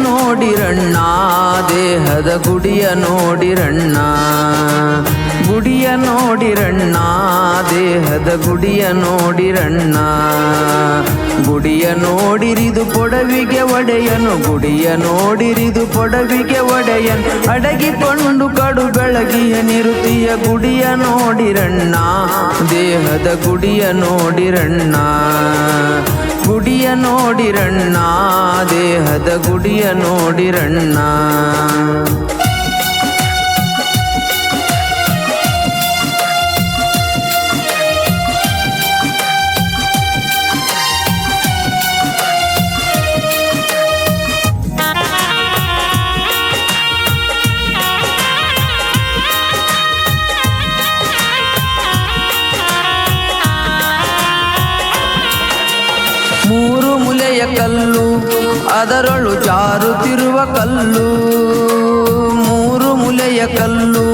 ನೋಡಿರಣ್ಣ ದೇಹದ ಗುಡಿಯ ನೋಡಿರಣ್ಣ ಗುಡಿಯ ನೋಡಿರಣ್ಣ ದೇಹದ ಗುಡಿಯ ನೋಡಿರಣ್ಣ ಗುಡಿಯ ನೋಡಿರಿದು ಪೊಡವಿಗೆ ಒಡೆಯನು ಗುಡಿಯ ನೋಡಿರಿದು ಪೊಡವಿಗೆ ಒಡೆಯನ್ ಅಡಗಿಕೊಂಡು ಕಡು ಬೆಳಗಿಯ ನಿರುತಿಯ ಗುಡಿಯ ನೋಡಿರಣ್ಣ ದೇಹದ ಗುಡಿಯ ನೋಡಿರಣ್ಣ ಗುಡಿಯ ನೋಡಿರಣ್ಣ ದೇಹದ ಗುಡಿಯ ನೋಡಿರಣ್ಣ ಮೂರು ಮುಲೆಯ ಕಲ್ಲು ಅದರೊಳು ಜಾರುತ್ತಿರುವ ಕಲ್ಲು ಮೂರು ಮುಲೆಯ ಕಲ್ಲು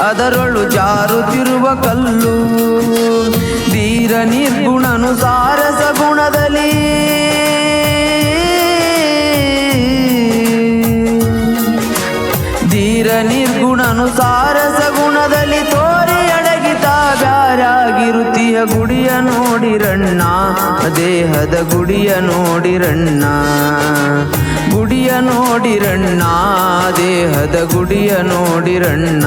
ಅದರೊಳು ಜಾರುತ್ತಿರುವ ಕಲ್ಲು ಧೀರ ನಿರ್ಗುಣನು ಸಾರಸ ಗುಣದಲ್ಲಿ ಧೀರ ನಿರ್ಗುಣನು ಸಾರಸ ಗುಣದಲ್ಲಿ ತೋರಿ ಅಡಗಿತ ಬ್ಯಾರಾಗಿರುತ್ತಿಯ ಗುಡಿಯ ನೋಡಿರಣ್ಣ ದೇಹದ ಗುಡಿಯ ನೋಡಿರಣ್ಣ ಗುಡಿಯ ನೋಡಿರಣ್ಣ ದೇಹದ ಗುಡಿಯ ನೋಡಿರಣ್ಣ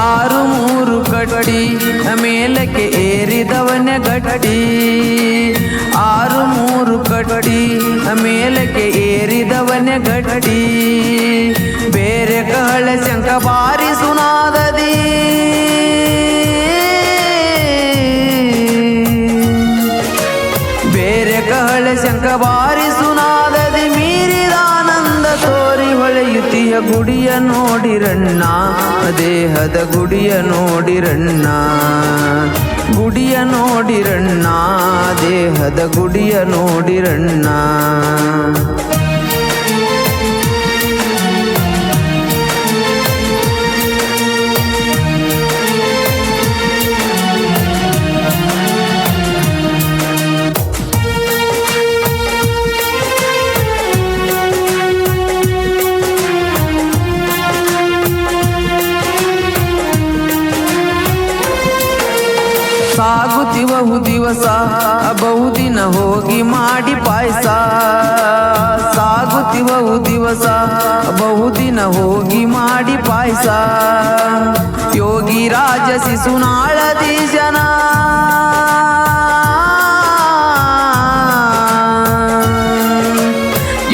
ಆರು ಮೂರು ಗಟ್ಟಿ ಮೇಲಕ್ಕೆ ಏರಿದವನ ಗಟ್ಟಿ ಆರು ಮೂರು ಗಟ್ಟಿ ಮೇಲಕ್ಕೆ ಏರಿದವನ ಗಟ್ಟಿ ಬೇರೆ ಕಹಳ ಶಂಕ ಬಾರಿಸುನಾದದಿ ಬೇರೆ ಕಹಳ ಶಂಕ ಬಾರಿಸುನಾದದಿ ಮೀರಿದಾನಂದ ತೋರಿ ಹೊಳೆಯುತ್ತಿಯ ಗುಡಿಯ ನೋಡಿರಣ್ಣ ದೇಹದ ಗುಡಿಯ ನೋಡಿರಣ್ಣ ಗುಡಿಯ ನೋಡಿರಣ್ಣ ದೇಹದ ಗುಡಿಯ ನೋಡಿರಣ್ಣ ಸಾಗುತ್ತಿವಹು ದಿವಸ ಬಹುದಿನ ಹೋಗಿ ಮಾಡಿ ಪಾಯಸ ಸಾಗುತ್ತಿವಹು ದಿವಸ ಬಹುದಿನ ಹೋಗಿ ಮಾಡಿ ಪಾಯಸ ಯೋಗಿ ರಾಜ ಶಿಶುನಾಳದಿ ಜನ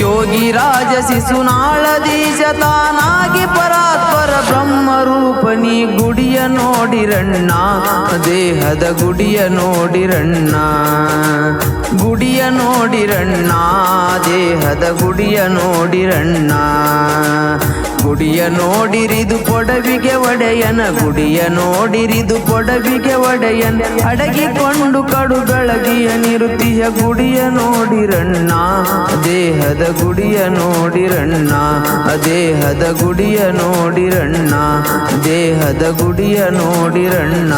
ಯೋಗಿ ರಾಜ ಶಿಶುನಾಳದಿ ಜತಾನಾಗಿ ಪರಾತ್ಪರ ಬ್ರಹ್ಮರೂಪನಿ ಗುಡಿಯ ನೋಡಿರಣ್ಣ ದೇಹದ ಗುಡಿಯ ನೋಡಿರಣ್ಣ ಗುಡಿಯ ನೋಡಿರಣ್ಣ ದೇಹದ ಗುಡಿಯ ನೋಡಿರಣ್ಣ ಗುಡಿಯ ನೋಡಿರಿದು ಪೊಡವಿಗೆ ಒಡೆಯನ ಗುಡಿಯ ನೋಡಿರಿದು ಪೊಡವಿಗೆ ಒಡೆಯನ್ ಅಡಗಿಕೊಂಡು ಕಡು ಬೆಳಗಿಯ ನಿರುತಿಯ ಗುಡಿಯ ನೋಡಿರಣ್ಣ ದೇಹದ ಗುಡಿಯ ನೋಡಿರಣ್ಣ ದೇಹದ ಗುಡಿಯ ನೋಡಿರಣ್ಣ ದೇಹದ ಗುಡಿಯ ನೋಡಿರಣ್ಣ